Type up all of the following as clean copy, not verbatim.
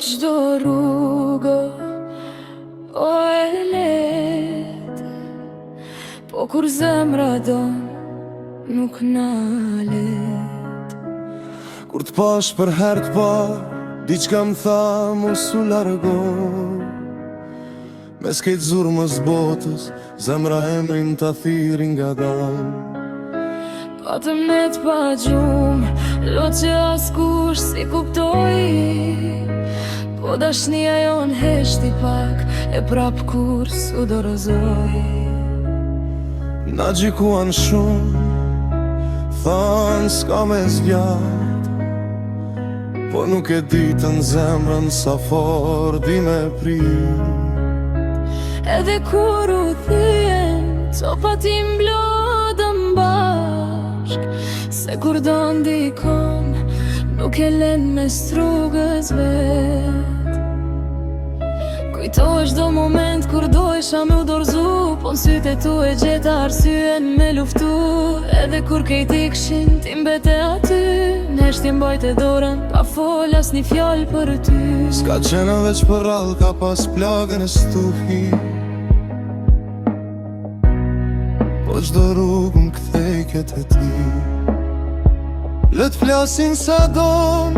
çdo rrugë o e lehtë, po kur zemra don nuk na let. Kur t'pash për herë t'par, diçka m'tha mos u largo. Mes kejt zurmës botës, zemra emrin t'a thirin nga dal. Patëm net pa gjumë, lo që askush si kuptoj, po dashnia jon heshti pak, e prap kur s'u dorëzoj. Na gjikuan shumë, than s'ka me zgjat, po nuk e ditën zemrën sa for di me prit. Edhe kur u thyen, copa ti mblodën bashk, se kur do ndikon, nuk e len me strugës vet. Kujtohesh do moment kur dohesha me u dorzu, po n'sytë e tu e gjeta arsyen me luftu. Edhe kur kejt ikshin, ti mbete aty, nesh ti mbajte dorën, pa fol as një fjall për ty. S'ka qena veç për rall, ka pas plagën e stuhi, po çdo rrugë m'kthej këtë e ti. Let flasin sa don,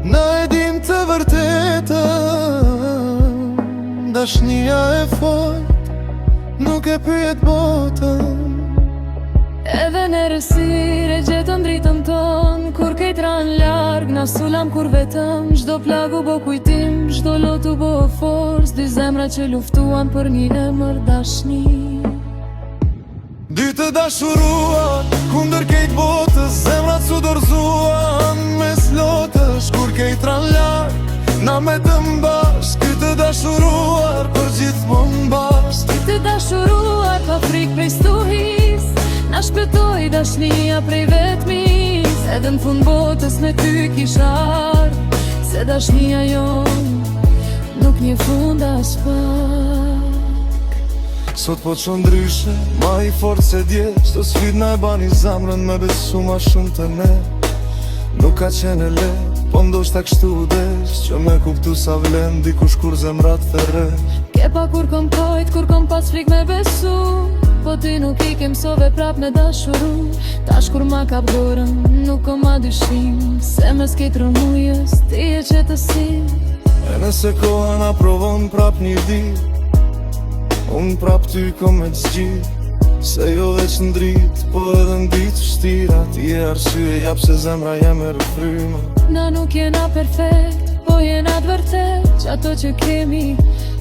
na e dim të vërtetën. Dashnia e fort, nuk e pyet botën. Edhe në rësire gjetëm dritën ton, kur kejt ran larg, na sulam kur vetëm. Çdo plagu bo kujtim, çdo lotu bo forës, dy zemra që luftuan për një emër dashni. Dy të dashuruan, kundër kejt botës, zemrat su dorzuan. Mes lotësh, kur kejt ran larg, na me të mbash. Ky të dashuruar, për gjithmon bash. Ky të dashuruar, pa frik prej stuhis, na shpëtoj dashnia prej vetmis. Edhe në fund botës me ty kisha ardh, se dashnia jon nuk një fund as pak. Sot po që ndryshe, ma i fort se dje. Çdo sfid na e bani zamrën me besu ma shumë të ne. Nuk ka qene le, po ndoshta kështu u desh, që me kuptu sa vlen dikush kur zemrat thërresh. Ke pa kur kom kajt, kur kom pas frik me besu, po ty nuk i kem sove prap me dashuru. Tash kur ma kap dorën, nuk kom ma dyshim, se mes kejt rëmujës, ti e që të si. E nëse koha na provon prap një dit, unë prap ty kom me të zgjit. Se jo veç në drit, po edhe në ditë vështira. Ti e arsye jap se zemra jem e rëfryma. Na nuk jena perfekt, po jena të vërtet, që ato që kemi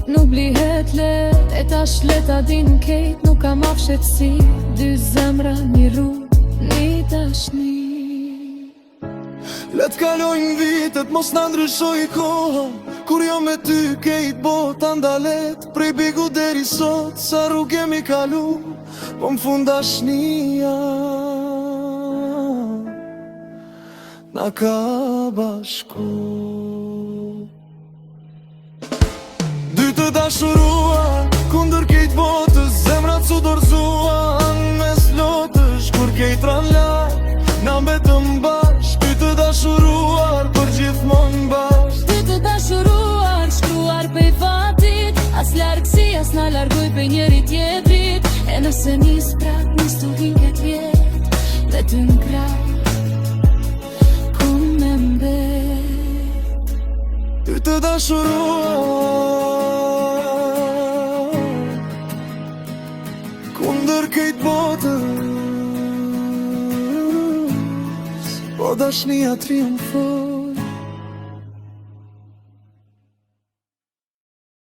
nuk blihet let. E tash leta din kejt, nuk kam afshetsi, dy zemra, një rrugë, një dashni. Let kalojnë vitet, mos na ndryshoj koha, kur jo me ty kejt bota ndalet. Prej bigu deri sot, sa rrugë kemi kalu, po m'fund dashnia na ka bashku. Dy të dashuruan, kundër kejt botës, zemrat su dorzuan. Mes lotësh, kur kejt ran larg, na mbetëm bashk. Dy të dashuruar, për gjithmon bashk. Dy të dashuruar, shkruar pej fatit, as largësi, as na largoj pej njeri tjetrit. E nëse nis prap, nis tu hin ket vjet, dhe ty n'krah, ku me mbet. Dy të dashuruar, kundër kejt botës, po dashnia triumfon.